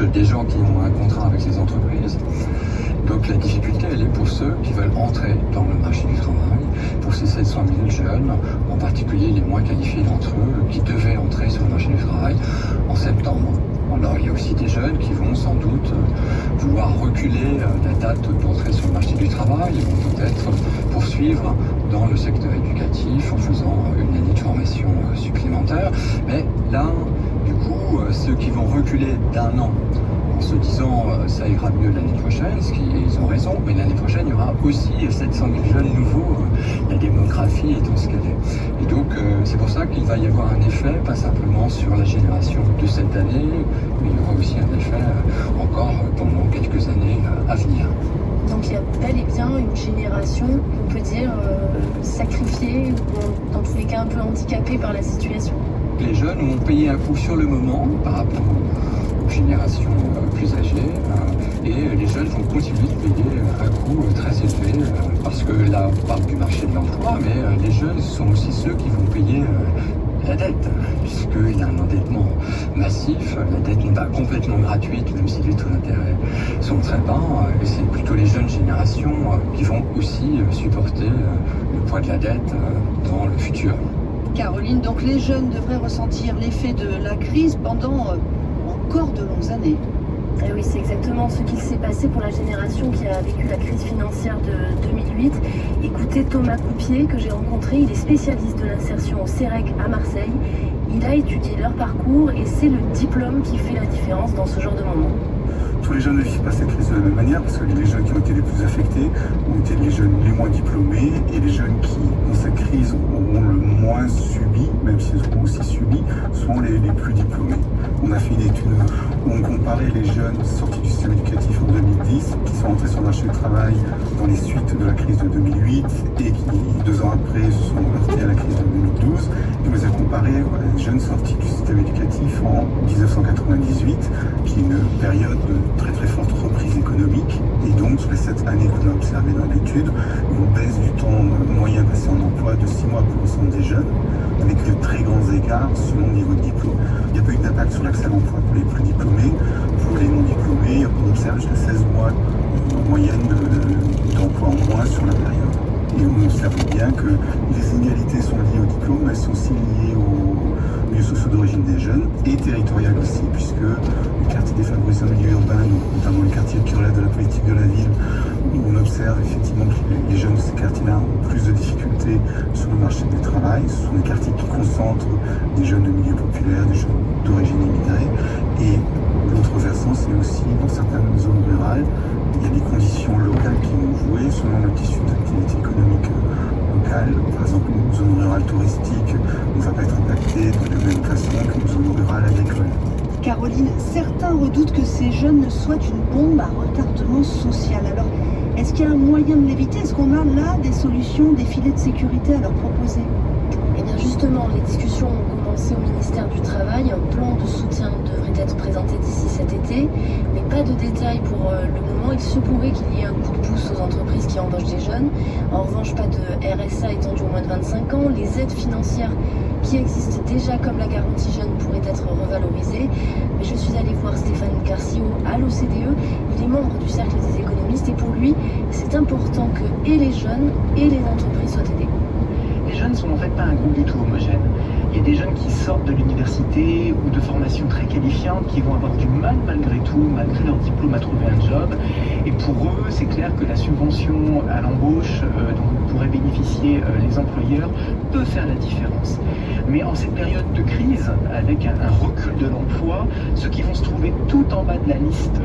cherchent des gens qui ont un contrat avec ces entreprises. Donc la difficulté, elle est pour ceux qui veulent entrer dans le marché du travail, pour ces 700 000 jeunes, en particulier les moins qualifiés d'entre eux, qui devaient entrer sur le marché du travail en septembre. Alors il y a aussi des jeunes qui vont sans doute vouloir reculer la date d'entrée sur le marché du travail, ils vont peut-être poursuivre dans le secteur éducatif en faisant une année de formation supplémentaire. Mais là, du coup, ceux qui vont reculer d'un an, en se disant ça ira mieux l'année prochaine, ce qu'ils ont raison, mais l'année prochaine il y aura aussi 700 000 jeunes nouveaux, la démographie étant ce qu'elle est. Et donc c'est pour ça qu'il va y avoir un effet, pas simplement sur la génération de cette année, mais il y aura aussi un effet encore pendant quelques années à venir. Donc il y a bel et bien une génération, on peut dire, sacrifiée, ou dans tous les cas un peu handicapée par la situation. Les jeunes ont payé un coup sur le moment par rapport aux générations plus âgées et les jeunes vont continuer de payer un coût très élevé parce que là on parle du marché de l'emploi, mais les jeunes sont aussi ceux qui vont payer la dette, puisqu'il y a un endettement massif. La dette n'est pas complètement gratuite, même si les taux d'intérêt sont très bas, et c'est plutôt les jeunes générations qui vont aussi supporter le poids de la dette dans le futur. Caroline, donc les jeunes devraient ressentir l'effet de la crise pendant encore de longues années. Et oui, c'est exactement ce qu'il s'est passé pour la génération qui a vécu la crise financière de 2008. Écoutez Thomas Coupier, que j'ai rencontré, il est spécialiste de l'insertion au CEREC à Marseille. Il a étudié leur parcours et c'est le diplôme qui fait la différence dans ce genre de moment. Tous les jeunes ne vivent pas cette crise de la même manière, parce que les jeunes qui ont été les plus affectés ont été les jeunes les moins diplômés, et les jeunes qui, dans cette crise, auront le moins subi, même s'ils ont aussi subi, sont les plus diplômés. On a fait une étude où on comparait les jeunes sortis du système éducatif en 2010, qui sont entrés sur le marché du travail dans les suites de la crise de 2008, et qui, 2 ans après, se sont heurtés à la crise de 2012, et on les a comparés aux jeunes sortis du système éducatif en 1998, qui est une période de très forte reprise économique, et donc sur les 7 années qu'on a observées dans l'étude, une baisse du temps moyen passé en emploi de 6 mois pour l'ensemble des jeunes, avec de très grands écarts selon le niveau de diplôme. Il n'y a pas eu d'impact sur l'accès à l'emploi pour les plus diplômés. Pour les non diplômés, on observe jusqu'à 16 mois en moyenne d'emploi en moins sur la période. Et on observe bien que les inégalités sont liées au diplôme, elles sont aussi liées aux milieux sociaux d'origine des jeunes, et territoriales aussi, puisque les quartiers défavorisés en milieu urbain, notamment les quartiers qui relèvent de la politique de la ville, où on observe effectivement que les jeunes de ces quartiers-là ont plus de difficultés sur le marché du travail. Ce sont des quartiers qui concentrent des jeunes de milieux populaires, des jeunes d'origine immigrée. Et l'autre versant, c'est aussi dans certaines zones rurales, il y a des conditions locales qui vont jouer selon le tissu d'activité économique locale. Par exemple, une zone rurale touristique ne va pas être impactée de la même façon qu'une zone rurale agricole. Caroline, certains redoutent que ces jeunes soient une bombe à retardement social. Alors, est-ce qu'il y a un moyen de l'éviter? Est-ce qu'on a là des solutions, des filets de sécurité à leur proposer? Eh bien justement, les discussions ont commencé au ministère du Travail. Un plan de soutien devrait être présenté d'ici cet été, mais pas de détails pour le moment. Il se pourrait qu'il y ait un coup de pouce aux entreprises qui embauchent des jeunes. En revanche, pas de RSA étendu aux moins de 25 ans. Les aides financières qui existent déjà comme la garantie jeune pourraient être revalorisées. Mais je suis allée voir Stéphane Carcio à l'OCDE. Il est membre du Cercle des économistes et pour lui, c'est important que et les jeunes et les entreprises soient aidés. Les jeunes ne sont en fait pas un groupe du tout homogène. Il y a des jeunes qui sortent de l'université ou de formations très qualifiantes qui vont avoir du mal malgré tout, malgré leur diplôme, à trouver un job. Et pour eux, c'est clair que la subvention à l'embauche dont pourraient bénéficier les employeurs peut faire la différence. Mais en cette période de crise, avec un recul de l'emploi, ceux qui vont se trouver tout en bas de la liste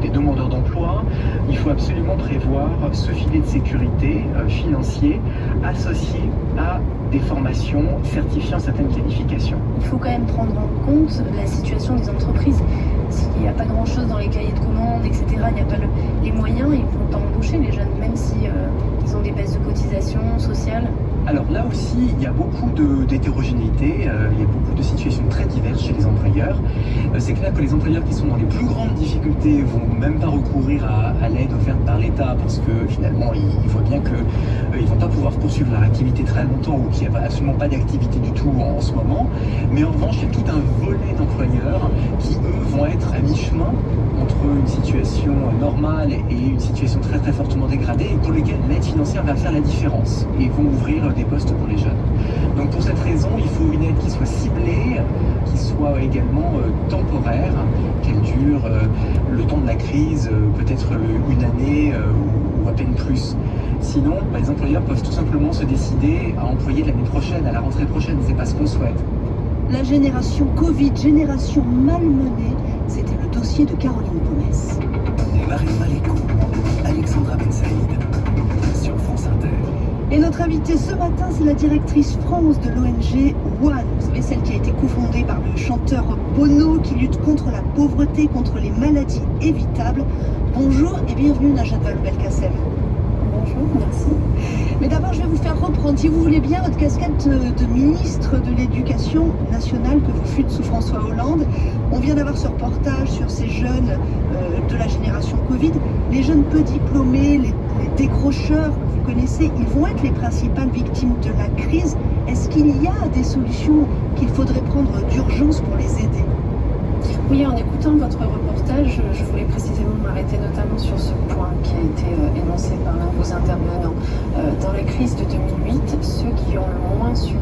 des demandeurs d'emploi, il faut absolument prévoir ce filet de sécurité financier associé à des formations certifiant certaines qualifications. Il faut quand même prendre en compte la situation des entreprises. S'il n'y a pas grand-chose dans les cahiers de commandes, etc., il n'y a pas les moyens, ils ne vont pas embaucher les jeunes, même si ils ont des baisses de cotisations sociales. Alors là aussi, il y a beaucoup d'hétérogénéité, il y a beaucoup de situations très diverses chez les employeurs. C'est clair que les employeurs qui sont dans les plus grandes difficultés vont même pas recourir à l'aide offerte par l'État parce que finalement ils voient bien qu'ils vont pas pouvoir poursuivre leur activité très longtemps ou qu'il n'y a absolument pas d'activité du tout en ce moment. Mais en revanche, il y a tout un volet d'employeurs qui eux vont être à mi-chemin entre une situation normale et une situation très très fortement dégradée et pour lesquelles l'aide financière va faire la différence et vont ouvrir des postes pour les jeunes. Donc pour cette raison, il faut une aide qui soit ciblée, qui soit également temporaire, qu'elle dure le temps de la crise, peut-être une année ou à peine plus. Sinon, les employeurs peuvent tout simplement se décider à employer l'année prochaine, à la rentrée prochaine, c'est pas ce qu'on souhaite. La génération Covid, génération malmenée, c'était le dossier de Caroline Pomès. Marie Maléco, Alexandra Ben Saïd, sur France Inter. Et notre invitée ce matin, c'est la directrice France de l'ONG One. Vous savez, celle qui a été cofondée par le chanteur Bono, qui lutte contre la pauvreté, contre les maladies évitables. Bonjour et bienvenue Najat Vallaud-Belkacem. Bonjour, merci. Mais d'abord, je vais vous faire reprendre, si vous voulez bien, votre casquette de ministre de l'Éducation nationale que vous fûtes sous François Hollande. On vient d'avoir ce reportage sur ces jeunes de la génération Covid. Les jeunes peu diplômés, les décrocheurs que vous connaissez, ils vont être les principales victimes de la crise. Est-ce qu'il y a des solutions qu'il faudrait prendre d'urgence pour les aider ? Oui, en écoutant votre reportage, je voulais précisément m'arrêter notamment sur ce point qui a été énoncé par l'un de vos intervenants. Dans la crise de 2008, ceux qui ont le moins subi